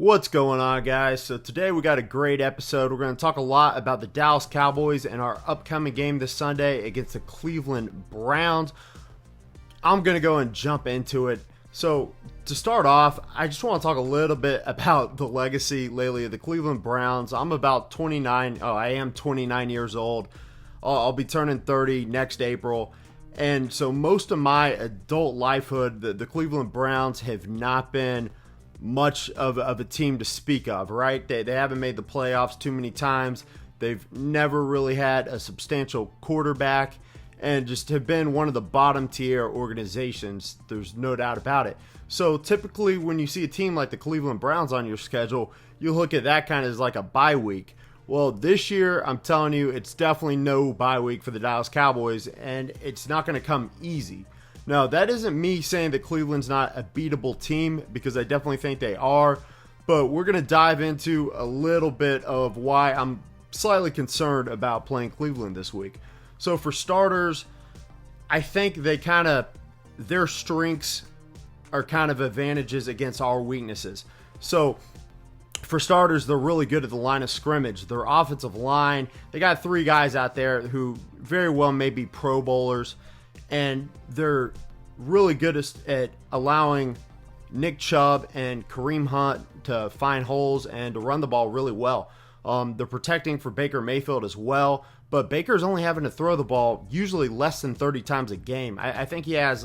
What's going on, guys? So today we got a great episode. We're going to talk a lot about the Dallas Cowboys and our upcoming game this Sunday against the Cleveland Browns. I'm going to go and jump into it. So to start off, I just want to talk a little bit about the legacy lately of the Cleveland Browns. I'm about 29. I am 29 years old. I'll be turning 30 next April. And so most of my adult lifehood, the Cleveland Browns have not been much of a team to speak of, right? They haven't made the playoffs too many times. They've never really had a substantial quarterback and just have been one of the bottom tier organizations. There's no doubt about it. So typically when you see a team like the Cleveland Browns on your schedule, you look at that kind of as like a bye week. Well, this year, I'm telling you, it's definitely no bye week for the Dallas Cowboys, and it's not going to come easy. Now, that isn't me saying that Cleveland's not a beatable team, because I definitely think they are, but we're going to dive into a little bit of why I'm slightly concerned about playing Cleveland this week. So for starters, I think their strengths are kind of advantages against our weaknesses. So for starters, they're really good at the line of scrimmage. Their offensive line, they got three guys out there who very well may be Pro Bowlers, and they're really good at allowing Nick Chubb and Kareem Hunt to find holes and to run the ball really well. They're protecting for Baker Mayfield as well, but Baker's only having to throw the ball usually less than 30 times a game. I think he has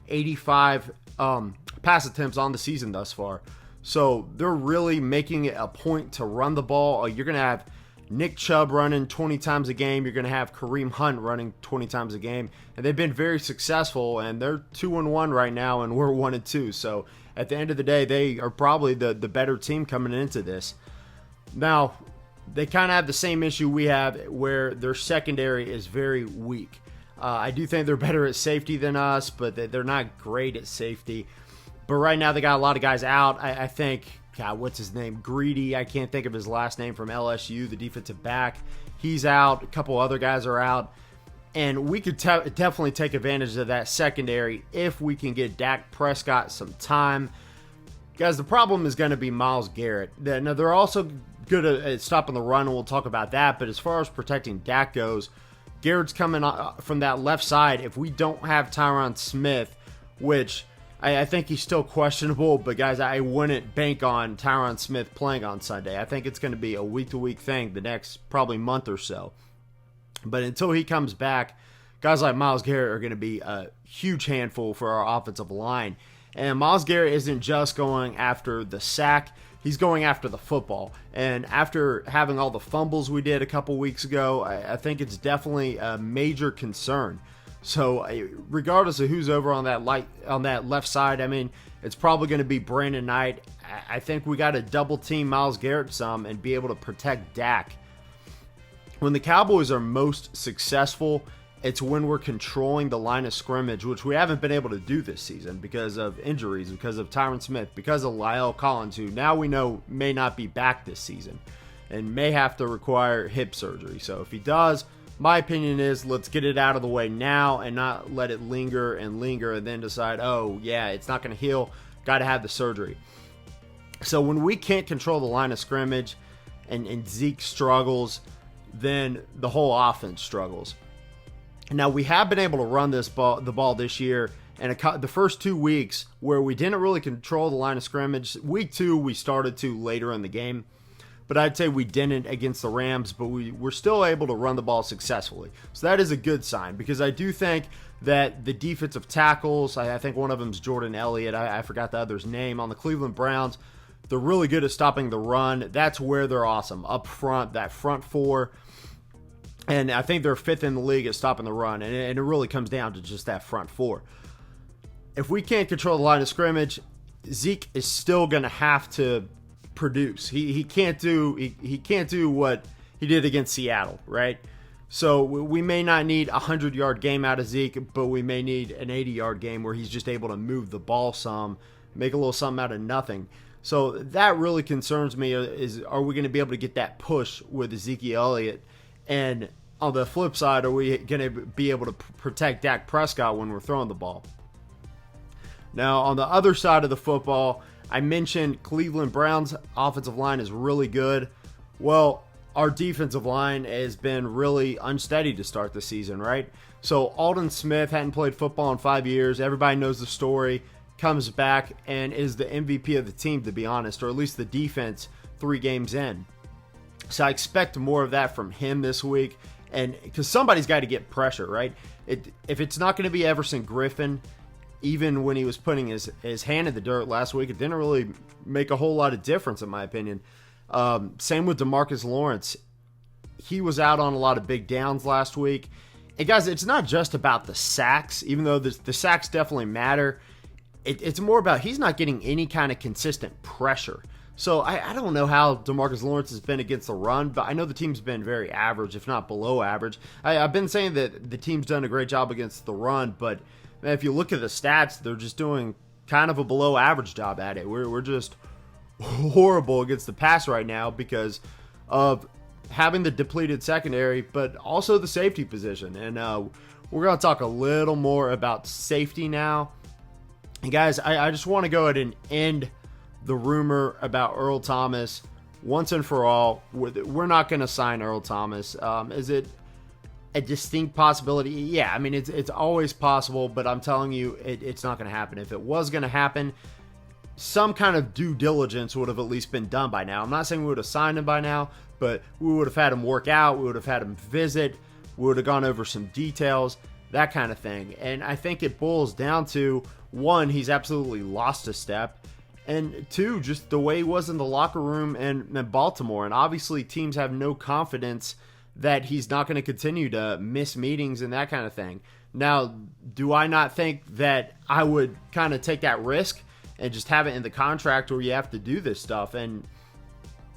85 pass attempts on the season thus far. So they're really making it a point to run the ball. You're going to have Nick Chubb running 20 times a game. You're going to have Kareem Hunt running 20 times a game. And they've been very successful, and they're 2-1 right now, and we're 1-2. So at the end of the day, they are probably the better team coming into this. Now, they kind of have the same issue we have, where their secondary is very weak. I do think they're better at safety than us, but they're not great at safety. But right now, they got a lot of guys out. I think, God, what's his name? Greedy. I can't think of his last name, from LSU, the defensive back. He's out. A couple other guys are out. And we could definitely take advantage of that secondary if we can get Dak Prescott some time. Guys, the problem is going to be Myles Garrett. Now, they're also good at stopping the run, and we'll talk about that. But as far as protecting Dak goes, Garrett's coming from that left side. If we don't have Tyron Smith, which I think he's still questionable, but guys, I wouldn't bank on Tyron Smith playing on Sunday. I think it's going to be a week-to-week thing the next probably month or so. But until he comes back, guys like Myles Garrett are going to be a huge handful for our offensive line. And Myles Garrett isn't just going after the sack, he's going after the football. And after having all the fumbles we did a couple weeks ago, I think it's definitely a major concern. So regardless of who's over on that left side, I mean, it's probably going to be Brandon Knight. I think we got to double team Myles Garrett some and be able to protect Dak. When the Cowboys are most successful, it's when we're controlling the line of scrimmage, which we haven't been able to do this season because of injuries, because of Tyron Smith, because of La'el Collins, who now we know may not be back this season and may have to require hip surgery. So if he does, my opinion is let's get it out of the way now and not let it linger and then decide, oh, yeah, it's not going to heal. Got to have the surgery. So when we can't control the line of scrimmage and Zeke struggles, then the whole offense struggles. Now, we have been able to run the ball this year, and the first 2 weeks where we didn't really control the line of scrimmage. Week 2, we started to later in the game. But I'd say we didn't against the Rams, but we were still able to run the ball successfully. So that is a good sign, because I do think that the defensive tackles, I think one of them is Ezekiel Elliott, I forgot the other's name, on the Cleveland Browns, they're really good at stopping the run. That's where they're awesome, up front, that front four. And I think they're 5th in the league at stopping the run, and it really comes down to just that front four. If we can't control the line of scrimmage, Zeke is still going to have to produce. He can't do what he did against Seattle, right? So we may not need a 100-yard game out of Zeke, but we may need an 80-yard game where he's just able to move the ball some, make a little something out of nothing. So that really concerns me, is are we going to be able to get that push with Ezekiel Elliott? And on the flip side, are we going to be able to protect Dak Prescott when we're throwing the ball? Now, on the other side of the football, I mentioned Cleveland Browns' offensive line is really good. Well, our defensive line has been really unsteady to start the season, right? So Aldon Smith hadn't played football in 5 years. Everybody knows the story. Comes back and is the MVP of the team, to be honest, or at least the defense 3 games in. So I expect more of that from him this week, and because somebody's got to get pressure, right? If it's not going to be Everson Griffin, even when he was putting his hand in the dirt last week, it didn't really make a whole lot of difference, in my opinion. Same with DeMarcus Lawrence. He was out on a lot of big downs last week. And guys, it's not just about the sacks, even though the sacks definitely matter. It's more about he's not getting any kind of consistent pressure. So I don't know how DeMarcus Lawrence has been against the run, but I know the team's been very average, if not below average. I've been saying that the team's done a great job against the run, but man, if you look at the stats, they're just doing kind of a below average job at it. We're just horrible against the pass right now because of having the depleted secondary, but also the safety position. And we're going to talk a little more about safety now. And guys, I just want to go ahead and end the rumor about Earl Thomas once and for all. We're not going to sign Earl Thomas. Is it a distinct possibility? Yeah, I mean, it's always possible, but I'm telling you, it's not going to happen. If it was going to happen, some kind of due diligence would have at least been done by now. I'm not saying we would have signed him by now, but we would have had him work out. We would have had him visit. We would have gone over some details, that kind of thing. And I think it boils down to, one, he's absolutely lost a step. And two, just the way he was in the locker room in Baltimore. And obviously teams have no confidence that he's not going to continue to miss meetings and that kind of thing. Now, do I not think that I would kind of take that risk and just have it in the contract where you have to do this stuff and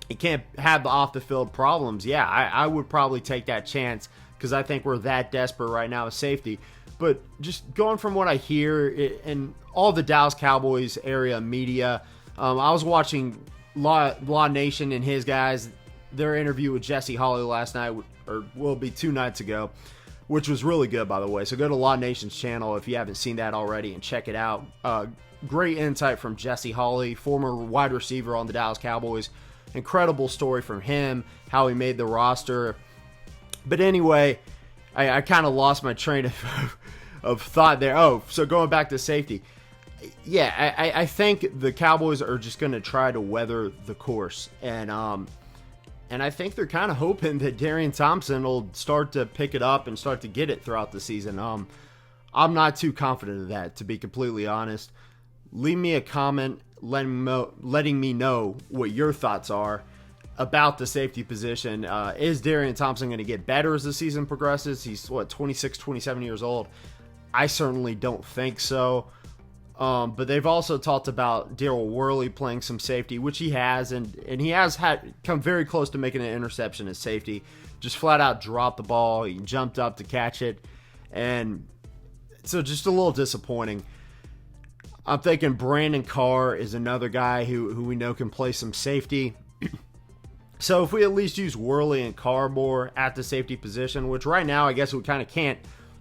you can't have the off-the-field problems? Yeah, I would probably take that chance because I think we're that desperate right now with safety. But just going from what I hear in all the Dallas Cowboys area media, I was watching Law Nation and his guys, their interview with Jesse Holley last night, or will be 2 nights ago, which was really good, by the way. So go to Law Nation's channel if you haven't seen that already and check it out. Great insight from Jesse Holley, former wide receiver on the Dallas Cowboys. Incredible story from him, how he made the roster. But anyway, I kind of lost my train of thought there. Oh, so going back to safety. Yeah, I think the Cowboys are just going to try to weather the course. And I think they're kind of hoping that Darian Thompson will start to pick it up and start to get it throughout the season. I'm not too confident of that, to be completely honest. Leave me a comment letting me know what your thoughts are about the safety position. Is Darian Thompson going to get better as the season progresses? He's, 26, 27 years old? I certainly don't think so. But they've also talked about Daryl Worley playing some safety, which he has, and he has come very close to making an interception as safety. Just flat out dropped the ball. He jumped up to catch it. And so just a little disappointing. I'm thinking Brandon Carr is another guy who we know can play some safety. So if we at least use Worley and Carr more at the safety position, which right now I guess we kind of can't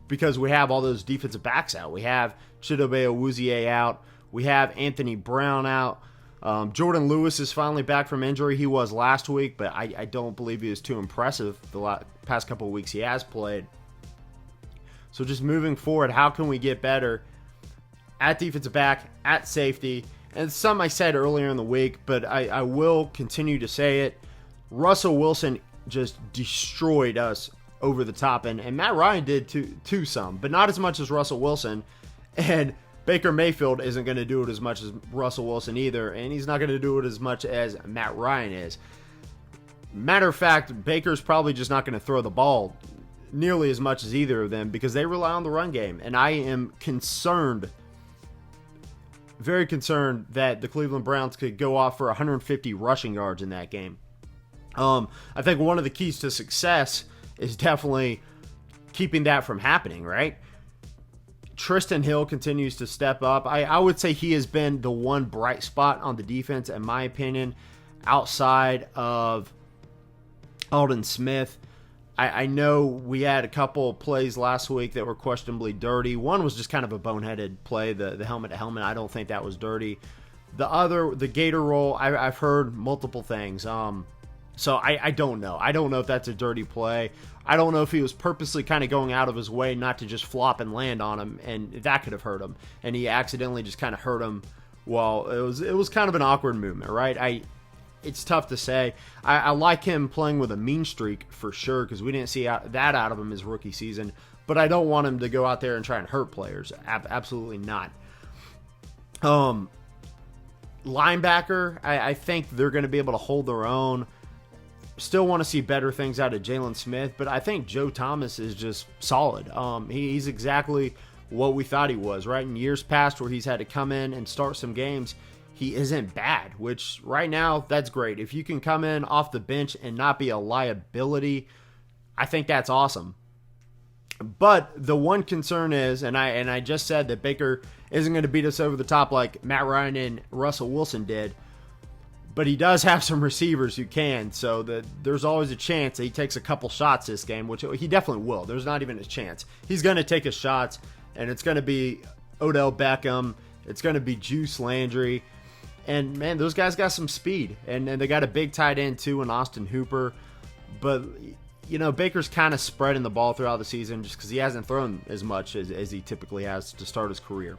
because we have all those defensive backs out. We have Chidobe Awuzie out. We have Anthony Brown out. Jordan Lewis is finally back from injury. He was last week, but I don't believe he was too impressive the past couple of weeks he has played. So just moving forward, how can we get better at defensive back, at safety? And some I said earlier in the week, but I will continue to say it. Russell Wilson just destroyed us over the top, and Matt Ryan did too some, but not as much as Russell Wilson. And Baker Mayfield isn't going to do it as much as Russell Wilson either, and he's not going to do it as much as Matt Ryan is. Matter of fact, Baker's probably just not going to throw the ball nearly as much as either of them because they rely on the run game, and I am concerned, very concerned, that the Cleveland Browns could go off for 150 rushing yards in that game. I think one of the keys to success is definitely keeping that from happening, right? Tristan Hill continues to step up. I would say he has been the one bright spot on the defense, in my opinion, outside of Aldon Smith. I know we had a couple plays last week that were questionably dirty. One was just kind of a boneheaded play, the helmet-to-helmet. I don't think that was dirty. The Gator roll, I've heard multiple things. So I don't know. I don't know if that's a dirty play. I don't know if he was purposely kind of going out of his way not to just flop and land on him, and that could have hurt him. And he accidentally just kind of hurt him. Well, it was kind of an awkward movement, right? It's tough to say. I like him playing with a mean streak for sure, because we didn't see that out of him his rookie season. But I don't want him to go out there and try and hurt players. Absolutely not. Linebacker, I think they're going to be able to hold their own. Still want to see better things out of Jalen Smith, but I think Joe Thomas is just solid. He's exactly what we thought he was, right? In years past where he's had to come in and start some games, he isn't bad, which right now, that's great. If you can come in off the bench and not be a liability, I think that's awesome. But the one concern is, and I just said that Baker isn't going to beat us over the top like Matt Ryan and Russell Wilson did, but he does have some receivers who can, so there's always a chance that he takes a couple shots this game, which he definitely will. There's not even a chance. He's going to take his shots, and it's going to be Odell Beckham. It's going to be Juice Landry. And, man, those guys got some speed. And they got a big tight end, too, in Austin Hooper. But, Baker's kind of spreading the ball throughout the season just because he hasn't thrown as much as he typically has to start his career.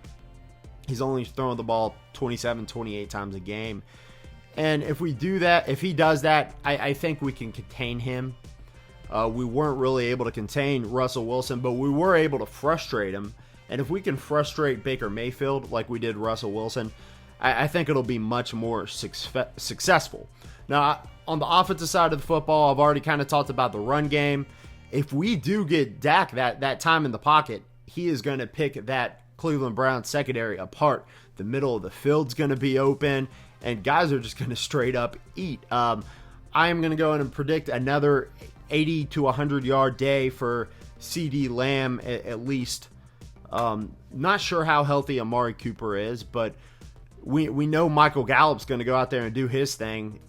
He's only throwing the ball 27, 28 times a game. And if we do that, if he does that, I think we can contain him. We weren't really able to contain Russell Wilson, but we were able to frustrate him. And if we can frustrate Baker Mayfield like we did Russell Wilson, I think it'll be much more successful. Now, on the offensive side of the football, I've already kind of talked about the run game. If we do get Dak that time in the pocket, he is going to pick that Cleveland Browns secondary apart. The middle of the field's going to be open, and guys are just going to straight up eat. I am going to go in and predict another 80 to 100-yard day for CD Lamb at least. Not sure how healthy Amari Cooper is, but we know Michael Gallup's going to go out there and do his thing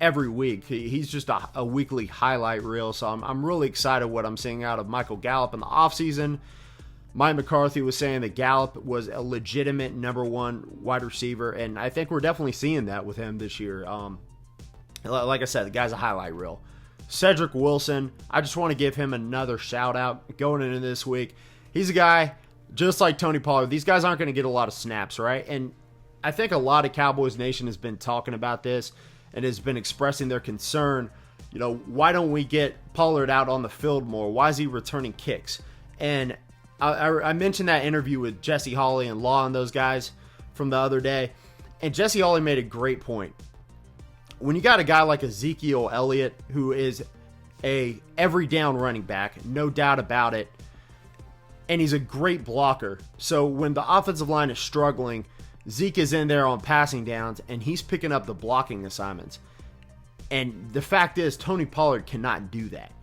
every week. He's just a weekly highlight reel, so I'm really excited what I'm seeing out of Michael Gallup in the offseason. Mike McCarthy was saying that Gallup was a legitimate number one wide receiver, and I think we're definitely seeing that with him this year. Like I said, the guy's a highlight reel. Cedric Wilson, I just want to give him another shout out going into this week. He's a guy, just like Tony Pollard, these guys aren't going to get a lot of snaps, right? And I think a lot of Cowboys Nation has been talking about this and has been expressing their concern. Why don't we get Pollard out on the field more? Why is he returning kicks? And I mentioned that interview with Jesse Hawley and Law and those guys from the other day, and Jesse Hawley made a great point. When you got a guy like Ezekiel Elliott, who is a every down running back, no doubt about it, and he's a great blocker. So when the offensive line is struggling, Zeke is in there on passing downs, and he's picking up the blocking assignments. And the fact is, Tony Pollard cannot do that.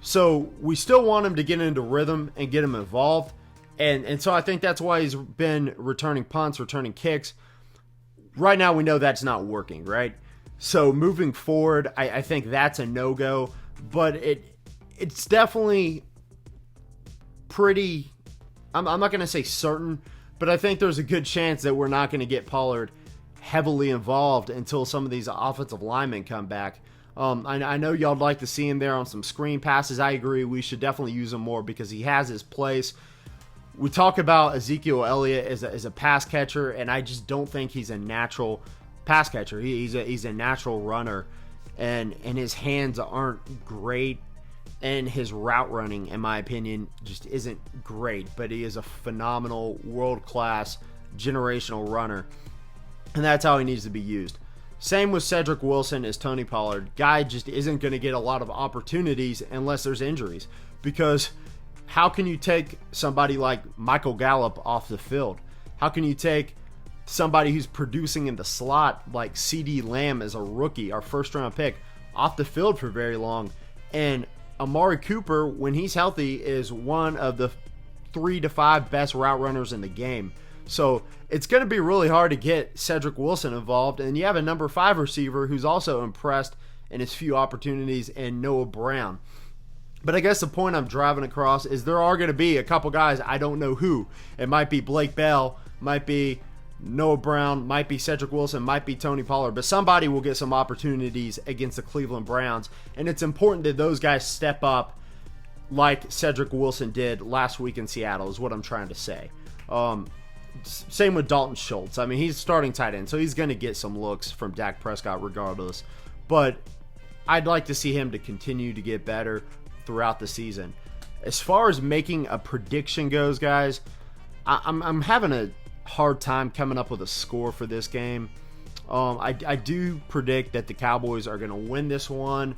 So we still want him to get into rhythm and get him involved. And so I think that's why he's been returning punts, returning kicks. Right now we know that's not working, right? So moving forward, I think that's a no-go. But it's definitely pretty, I'm not going to say certain, but I think there's a good chance that we're not going to get Pollard heavily involved until some of these offensive linemen come back. I know y'all would like to see him there on some screen passes. I agree. We should definitely use him more because he has his place. We talk about Ezekiel Elliott as a pass catcher, and I just don't think he's a natural pass catcher. He's a natural runner, and his hands aren't great, and his route running, in my opinion, just isn't great. But he is a phenomenal, world-class, generational runner, and that's how he needs to be used. Same with Cedric Wilson as Tony Pollard. Guy just isn't going to get a lot of opportunities unless there's injuries. Because how can you take somebody like Michael Gallup off the field? How can you take somebody who's producing in the slot like CD Lamb as a rookie, our first-round pick, off the field for very long? And Amari Cooper, when he's healthy, is one of the 3 to 5 best route runners in the game. So it's going to be really hard to get Cedric Wilson involved. And you have a number 5 receiver who's also impressed in his few opportunities in Noah Brown. But I guess the point I'm driving across is there are going to be a couple guys, I don't know who. It might be Blake Bell, might be Noah Brown, might be Cedric Wilson, might be Tony Pollard, but somebody will get some opportunities against the Cleveland Browns, and it's important that those guys step up like Cedric Wilson did last week in Seattle, is what I'm trying to say. Same with Dalton Schultz. I mean, he's starting tight end, so he's going to get some looks from Dak Prescott regardless, but I'd like to see him to continue to get better throughout the season. As far as making a prediction goes, guys, I'm having a hard time coming up with a score for this game. I do predict that the Cowboys are going to win this one.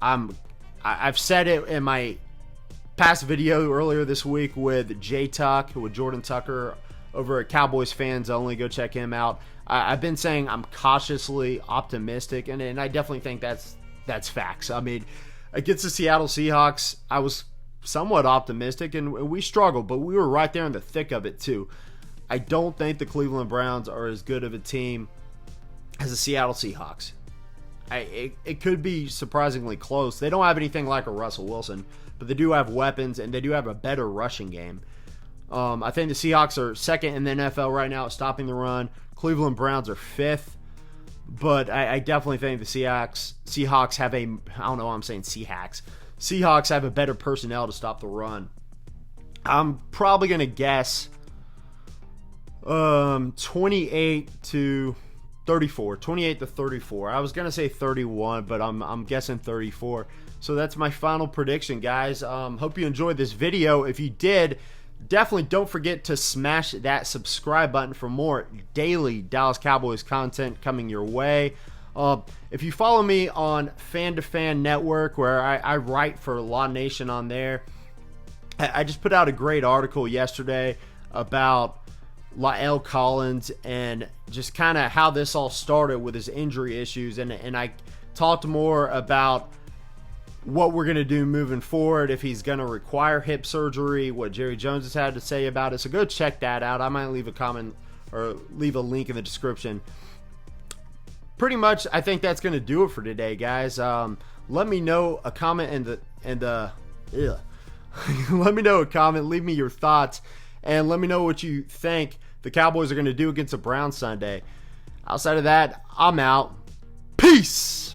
I've said it in my past video earlier this week with with Jordan Tucker over at Cowboys Fans Only. Go check him out. I've been saying I'm cautiously optimistic, and I definitely think that's facts. I mean, against the Seattle Seahawks, I was somewhat optimistic, and we struggled, but we were right there in the thick of it too. I don't think the Cleveland Browns are as good of a team as the Seattle Seahawks. It could be surprisingly close. They don't have anything like a Russell Wilson, but they do have weapons, and they do have a better rushing game. I think the Seahawks are second in the NFL right now at stopping the run. Cleveland Browns are fifth, but I definitely think the Seahawks have I don't know why I'm saying Seahawks. Seahawks have a better personnel to stop the run. I'm probably going to guess 28 to 34. 28 to 34. I was going to say 31, but I'm guessing 34. So that's my final prediction, guys. Hope you enjoyed this video. If you did, definitely don't forget to smash that subscribe button for more daily Dallas Cowboys content coming your way. If you follow me on Fan to Fan Network, where I write for Law Nation on there, I just put out a great article yesterday about La'el Collins and just kind of how this all started with his injury issues, and I talked more about what we're going to do moving forward, if he's going to require hip surgery, what Jerry Jones has had to say about it. So go check that out. I might leave a comment or leave a link in the description. Pretty much, I think that's going to do it for today, guys. Let me know a comment let me know a comment. Leave me your thoughts, and let me know what you think the Cowboys are going to do against the Browns Sunday. Outside of that, I'm out. Peace.